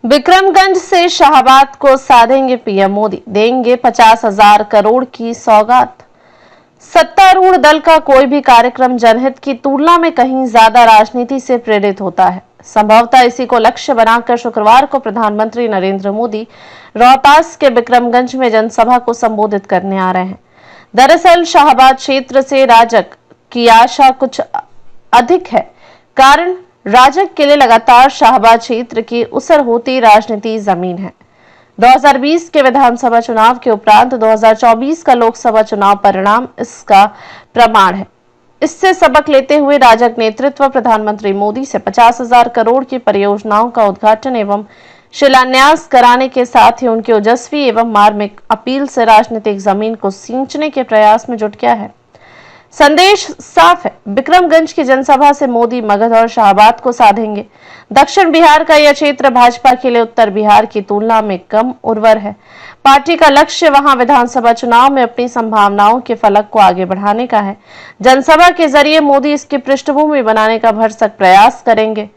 विक्रमगंज से शाहबाद को साधेंगे पीएम मोदी, देंगे 50,000 करोड़ की सौगात। सत्तारूढ़ दल का कोई भी कार्यक्रम जनहित की तुलना में कहीं ज्यादा राजनीति से प्रेरित होता है। संभवतः इसी को लक्ष्य बनाकर शुक्रवार को प्रधानमंत्री नरेंद्र मोदी रोहतास के विक्रमगंज में जनसभा को संबोधित करने आ रहे हैं। दरअसल शाहबाद क्षेत्र से राजग की आशा कुछ अधिक है। कारण राजग के लिए लगातार शाहबाद क्षेत्र की उसर होती राजनीति जमीन है। 2020 के विधानसभा चुनाव के उपरांत 2024 का लोकसभा चुनाव परिणाम इसका प्रमाण है। इससे सबक लेते हुए राजग नेतृत्व प्रधानमंत्री मोदी से 50,000 करोड़ की परियोजनाओं का उद्घाटन एवं शिलान्यास कराने के साथ ही उनकी ओजस्वी एवं मार्मिक अपील से राजनीतिक जमीन को सींचने के प्रयास में जुट गया है। संदेश साफ है, विक्रमगंज की जनसभा से मोदी मगध और शाहबाद को साधेंगे। दक्षिण बिहार का यह क्षेत्र भाजपा के लिए उत्तर बिहार की तुलना में कम उर्वर है। पार्टी का लक्ष्य वहां विधानसभा चुनाव में अपनी संभावनाओं के फलक को आगे बढ़ाने का है। जनसभा के जरिए मोदी इसकी पृष्ठभूमि बनाने का भरसक प्रयास करेंगे।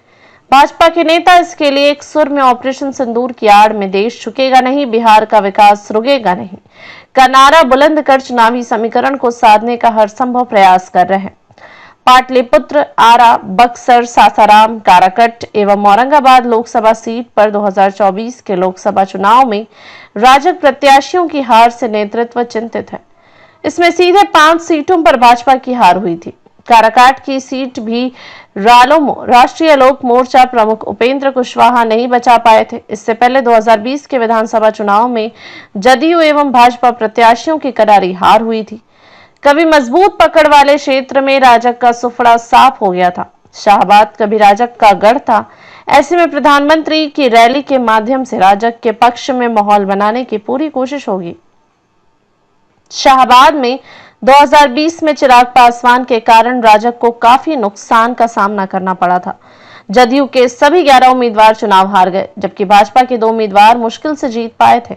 भाजपा के नेता इसके लिए एक सुर में ऑपरेशन सिंदूर की आड़ में देश झुकेगा नहीं, बिहार का विकास रुकेगा नहीं का नारा बुलंद कर चुनावी समीकरण को साधने का हर संभव प्रयास कर रहे हैं। पाटलिपुत्र, आरा, बक्सर, सासाराम, काराकट एवं औरंगाबाद लोकसभा सीट पर 2024 के लोकसभा चुनाव में राजग प्रत्याशियों की हार से नेतृत्व चिंतित है। इसमें सीधे 5 सीटों पर भाजपा की हार हुई थी। काराकाट की सीट भी रालोमो राष्ट्रीय लोक मोर्चा प्रमुख उपेंद्र कुशवाहा नहीं बचा पाए थे। इससे पहले 2020 के विधानसभा चुनाव में जदयू एवं भाजपा प्रत्याशियों की करारी हार हुई थी। कभी मजबूत पकड़ वाले क्षेत्र में राजग का सुफड़ा साफ हो गया था। शाहबाद कभी राजग का गढ़ था। ऐसे में प्रधानमंत्री की रैली के माध्यम से राजग के पक्ष में माहौल बनाने की पूरी कोशिश होगी। शाहबाद में 2020 में चिराग पासवान के कारण राजग को काफी नुकसान का सामना करना पड़ा था। जदयू के सभी 11 उम्मीदवार चुनाव हार गए, जबकि भाजपा के 2 उम्मीदवार मुश्किल से जीत पाए थे।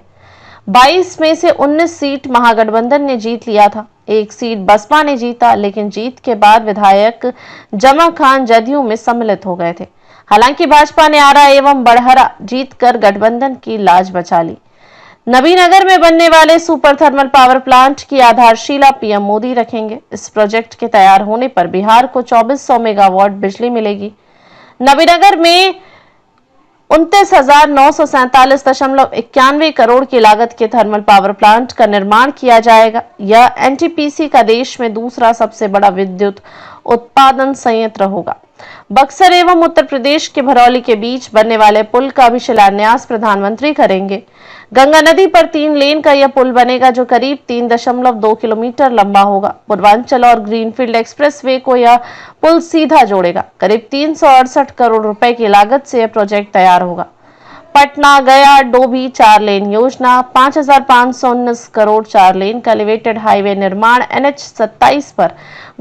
22 में से 19 सीट महागठबंधन ने जीत लिया था। 1 सीट बसपा ने जीता, लेकिन जीत के बाद विधायक जमा खान जदयू में सम्मिलित हो गए थे। हालांकि भाजपा ने आरा एवं बड़हरा जीतकर गठबंधन की लाज बचा ली। नबीनगर में बनने वाले सुपर थर्मल पावर प्लांट की आधारशिला पीएम मोदी रखेंगे। इस प्रोजेक्ट के तैयार होने पर बिहार को 2400 मेगावाट बिजली मिलेगी। नबीनगर में 29,947.91 करोड़ की लागत के थर्मल पावर प्लांट का निर्माण किया जाएगा। यह एनटीपीसी का देश में दूसरा सबसे बड़ा विद्युत उत्पादन संयंत्र होगा। बक्सर एवं उत्तर प्रदेश के भरौली के बीच बनने वाले पुल का भी शिलान्यास प्रधानमंत्री करेंगे। गंगा नदी पर 3 लेन का यह पुल बनेगा, जो करीब 3.2 किलोमीटर लंबा होगा। पूर्वांचल और ग्रीनफील्ड एक्सप्रेसवे को यह पुल सीधा जोड़ेगा। करीब 368 करोड़ रुपए की लागत से यह प्रोजेक्ट तैयार होगा। पटना गया डोभी 4 लेन योजना, 5,519 करोड़ 4 लेन का एलिवेटेड हाईवे निर्माण। NH-27 पर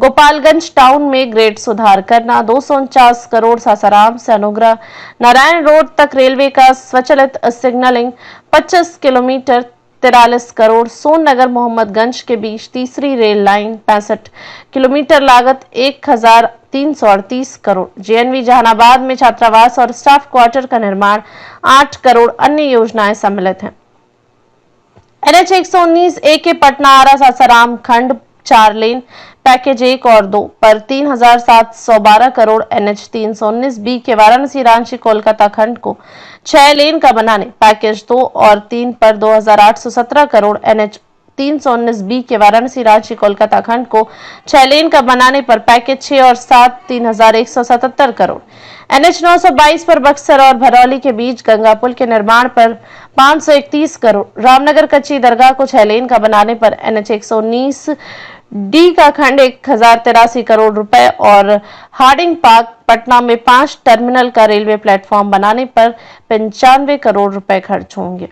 गोपालगंज टाउन में ग्रेड सुधार करना, 249 करोड़ सासाराम से अनुग्रह नारायण रोड तक रेलवे का स्वचालित सिग्नलिंग, 25 किलोमीटर 43 करोड़। सोननगर मोहम्मदगंज के बीच तीसरी रेल लाइन, 65 किलोमीटर लागत 1,338 करोड़। JNV जहानाबाद में छात्रावास और स्टाफ क्वार्टर का निर्माण, 8 करोड़। अन्य योजनाएं सम्मिलित हैं। NH-119A के पटना आरा सासाराम खंड 4 लेन पैकेज 1 और 2 पर 3,712 करोड़। NH-319B के वाराणसी रांची कोलकाता खंड को 6 लेन का बनाने, पैकेज 2 और 3 पर 2,817 करोड़। NH-319B के वाराणसी रांची कोलकाता खंड को 6 लेन का बनाने पर पैकेज 6 और 7 3,177 करोड़। NH-922 पर बक्सर और भरौली के बीच गंगा पुल के निर्माण पर 531 करोड़। रामनगर कच्ची दरगाह को 6 लेन का बनाने पर NH-119D का खंड 1,083 करोड़ रुपए और हार्डिंग पार्क पटना में 5 टर्मिनल का रेलवे प्लेटफॉर्म बनाने पर 95 करोड़ रुपए खर्च होंगे।